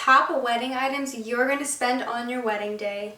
top wedding items you're going to spend on your wedding day.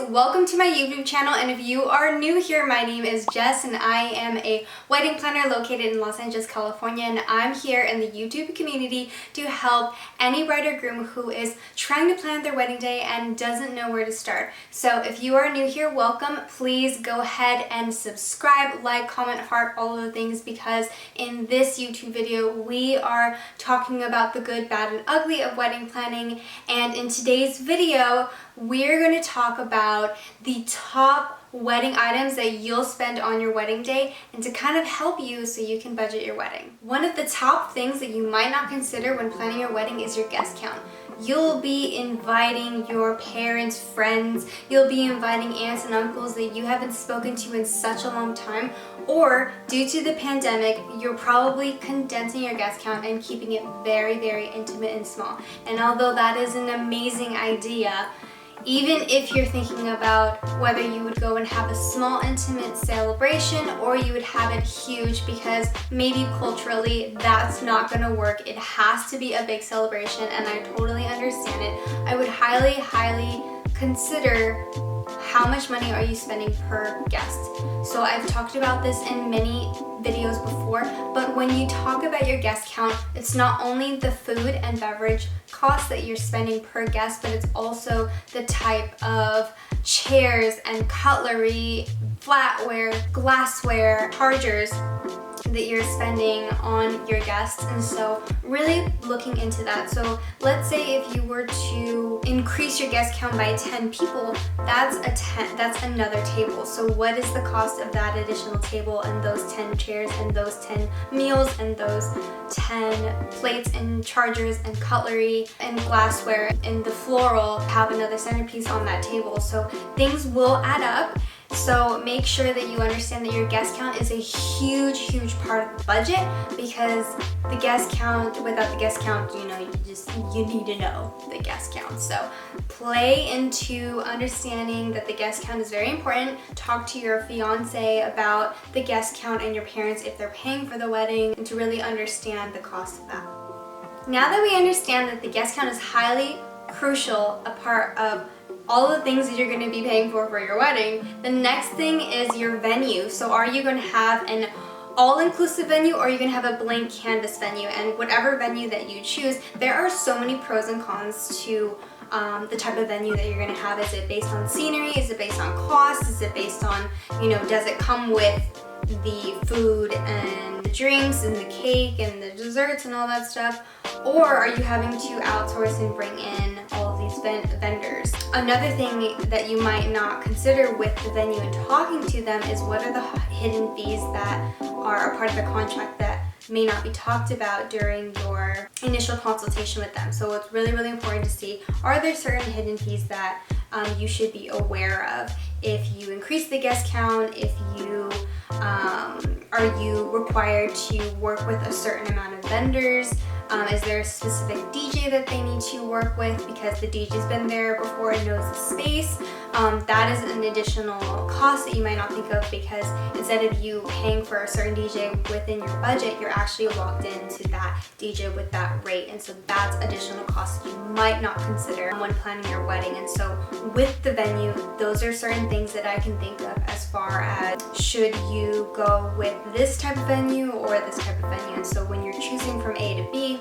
Welcome to my YouTube channel, and if you are new here, my name is Jess and I am a wedding planner located in Los Angeles, California, and I'm here in the YouTube community to help any bride or groom who is trying to plan their wedding day and doesn't know where to start. So if you are new here, welcome. Please go ahead and subscribe, like, comment, heart, all of the things, because in this YouTube video we are talking about the good, bad, and ugly of wedding planning. And in today's video we're going to talk about the top wedding items that you'll spend on your wedding day, and to kind of help you so you can budget your wedding. One of the top things that you might not consider when planning your wedding is your guest count. You'll be inviting your parents, friends, you'll be inviting aunts and uncles that you haven't spoken to in such a long time, or due to the pandemic, you're probably condensing your guest count and keeping it very, very intimate and small. And although that is an amazing idea, even if you're thinking about whether you would go and have a small intimate celebration or you would have it huge, because maybe culturally that's not going to work. It has to be a big celebration, and I totally understand it. I would highly, highly consider how much money are you spending per guest. So I've talked about this in many videos before, but when you talk about your guest count, it's not only the food and beverage cost that you're spending per guest, but it's also the type of chairs and cutlery, flatware, glassware, chargers that you're spending on your guests. And so really looking into that. So let's say if you were to increase your guest count by 10 people, that's another table. So what is the cost of that additional table and those 10 chairs and those 10 meals and those 10 plates and chargers and cutlery and glassware and the floral have another centerpiece on that table. So things will add up. So make sure that you understand that your guest count is a huge, huge part of the budget, because the guest count, without the guest count, you need to know the guest count. So play into understanding that the guest count is very important. Talk to your fiance about the guest count and your parents if they're paying for the wedding, and to really understand the cost of that. Now that we understand that the guest count is highly crucial, a part of all the things that you're going to be paying for your wedding, the next thing is your venue. So are you going to have an all-inclusive venue, or are you going to have a blank canvas venue? And whatever venue that you choose, there are so many pros and cons to the type of venue that you're going to have. Is it based on scenery? Is it based on cost? Is it based on, does it come with the food and the drinks and the cake and the desserts and all that stuff? Or are you having to outsource and bring in all of these vendors? Another thing that you might not consider with the venue and talking to them is what are the hidden fees that are a part of the contract that may not be talked about during your initial consultation with them. So it's really, really important to see, are there certain hidden fees that you should be aware of if you increase the guest count, if you are you required to work with a certain amount of vendors? Is there a specific DJ that they need to work with because the DJ's been there before and knows the space? That is an additional cost that you might not think of, because instead of you paying for a certain DJ within your budget, you're actually locked into that DJ with that rate. And so that's additional costs that you might not consider when planning your wedding. And so with the venue, those are certain things that I can think of as far as, should you go with this type of venue or this type of venue? And so when you're choosing from A to B,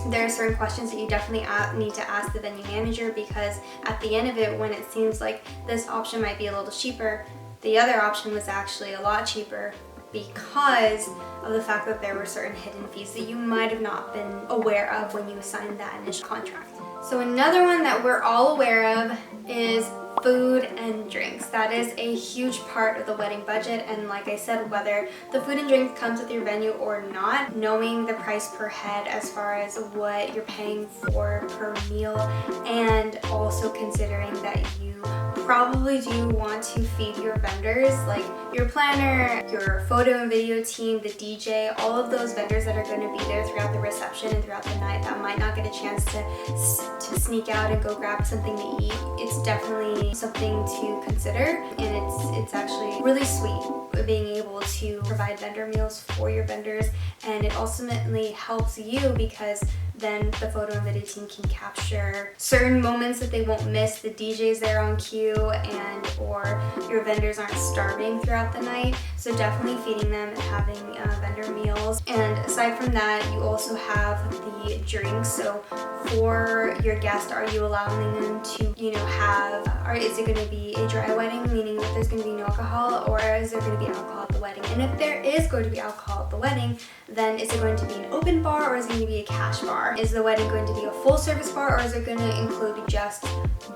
there are certain questions that you definitely need to ask the venue manager, because at the end of it, when it seems like this option might be a little cheaper, the other option was actually a lot cheaper, because of the fact that there were certain hidden fees that you might have not been aware of when you signed that initial contract. So another one that we're all aware of is food and drinks. That is a huge part of the wedding budget, and like I said, whether the food and drinks comes with your venue or not, knowing the price per head as far as what you're paying for per meal, and also considering that you probably do want to feed your vendors, like your planner, your photo and video team, the DJ, all of those vendors that are going to be there throughout the reception and throughout the night that might not get a chance to sneak out and go grab something to eat. It's definitely something to consider, and it's actually really sweet being able to provide vendor meals for your vendors, and it ultimately helps you because then the photo and video team can capture certain moments that they won't miss. The DJ's there on cue, and or your vendors aren't starving throughout the night. So definitely feeding them and having vendor meals. And aside from that, you also have the drinks. So for your guest, are you allowing them to, have, or is it going to be a dry wedding, meaning that there's going to be no alcohol, or is there going to be alcohol at the wedding? And if there is going to be alcohol at the wedding, then is it going to be an open bar or is it going to be a cash bar? Is the wedding going to be a full service bar, or is it going to include just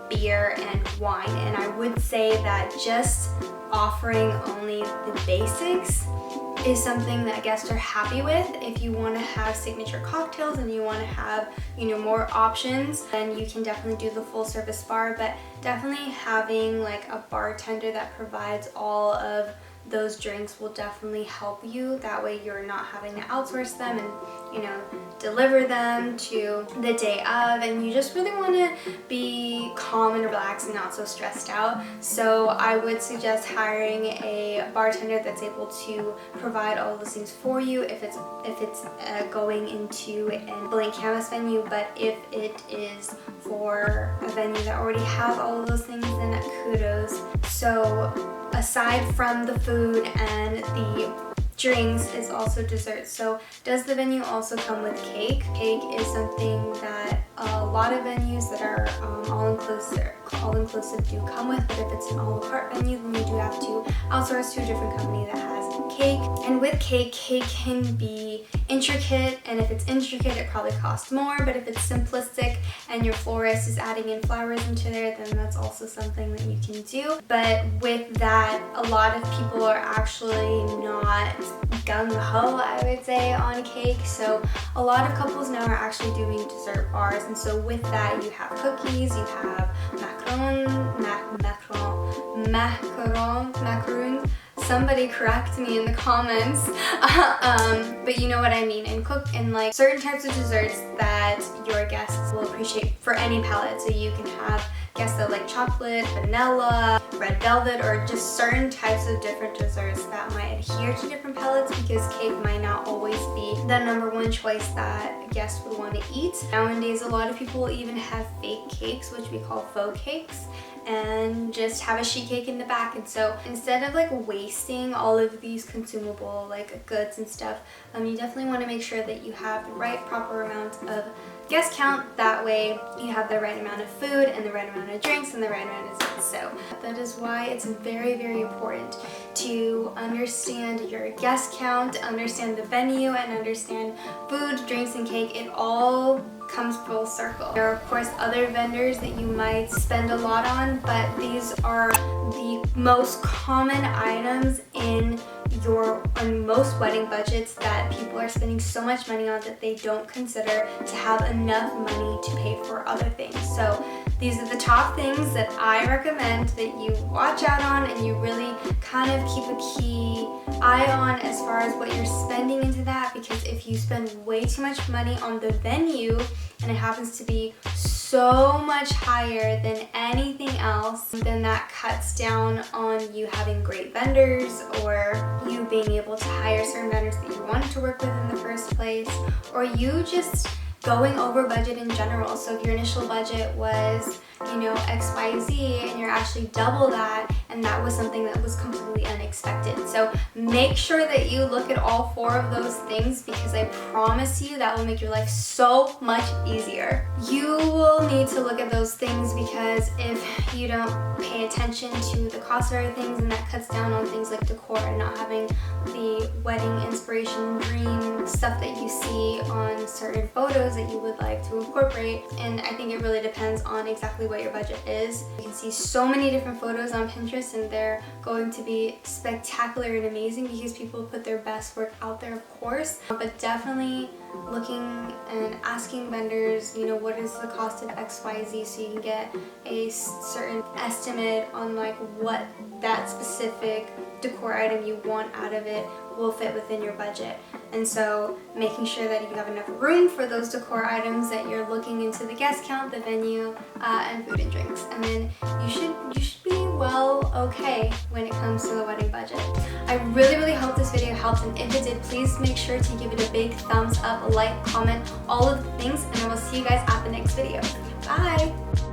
beer and wine? And I would say that just offering only the basics is something that guests are happy with. If you want to have signature cocktails and you want to have, more options, then you can definitely do the full service bar, but definitely having like a bartender that provides all of those drinks will definitely help you. That way you're not having to outsource them and deliver them to the day of, and you just really want to be calm and relaxed and not so stressed out. So I would suggest hiring a bartender that's able to provide all of those things for you if it's going into a blank canvas venue. But if it is for a venue that already has all of those things, then kudos. So aside from the food and the drinks is also dessert. So does the venue also come with cake? Cake is something that a lot of venues that are all-inclusive do come with, but if it's an a la carte venue, then you do have to outsource to a different company that has cake. And with cake can be intricate, and if it's intricate, it probably costs more, but if it's simplistic and your florist is adding in flowers into there, then that's also something that you can do. But with that, a lot of people are actually not gung-ho, I would say, on cake. So a lot of couples now are actually doing dessert bars, and so with that you have cookies, you have macaroons. Somebody correct me in the comments. But you know what I mean. And like certain types of desserts that your guests will appreciate for any palate. So you can have guests that like chocolate, vanilla, red velvet, or just certain types of different desserts that might adhere to different palates, because cake might not always be the #1 choice that guests would want to eat. Nowadays, a lot of people will even have fake cakes, which we call faux cakes, and just have a sheet cake in the back. And so instead of like wasting all of these consumable like goods and stuff, you definitely want to make sure that you have the right proper amount of guest count. That way you have the right amount of food and the right amount of drinks and the right amount of desserts. So that is why it's very, very important to understand your guest count, understand the venue, and understand food, drinks, and cake. It all comes full circle. There are of course other vendors that you might spend a lot on, but these are the most common items in most wedding budgets that people are spending so much money on that they don't consider to have enough money to pay for other things. So these are the top things that I recommend that you watch out on and you really kind of keep a key eye on as far as what you're spending into that, because if you spend way too much money on the venue and it happens to be so much higher than anything else, then that cuts down on you having great vendors, or you being able to hire certain vendors that you wanted to work with in the first place, or you just going over budget in general. So if your initial budget was, XYZ, and you're actually double that, and that was something that was completely unexpected. So make sure that you look at all 4 of those things, because I promise you that will make your life so much easier. You will need to look at those things, because if you don't pay attention to the cost of other things, and that cuts down on things like decor and not having the wedding inspiration dream stuff that you see on certain photos that you would like to incorporate, and I think it really depends on exactly what your budget is. You can see so many different photos on Pinterest and they're going to be spectacular and amazing because people put their best work out there, of course, but definitely looking and asking vendors, you know, what is the cost of XYZ, so you can get a certain estimate on like what that specific decor item you want out of it will fit within your budget. And so making sure that you have enough room for those decor items, that you're looking into the guest count, the venue, and food and drinks. And then you should be well okay when it comes to the wedding budget. I really hope this video helped, and if it did, please make sure to give it a big thumbs up, like, comment, all of the things, and I will see you guys at the next video. Bye!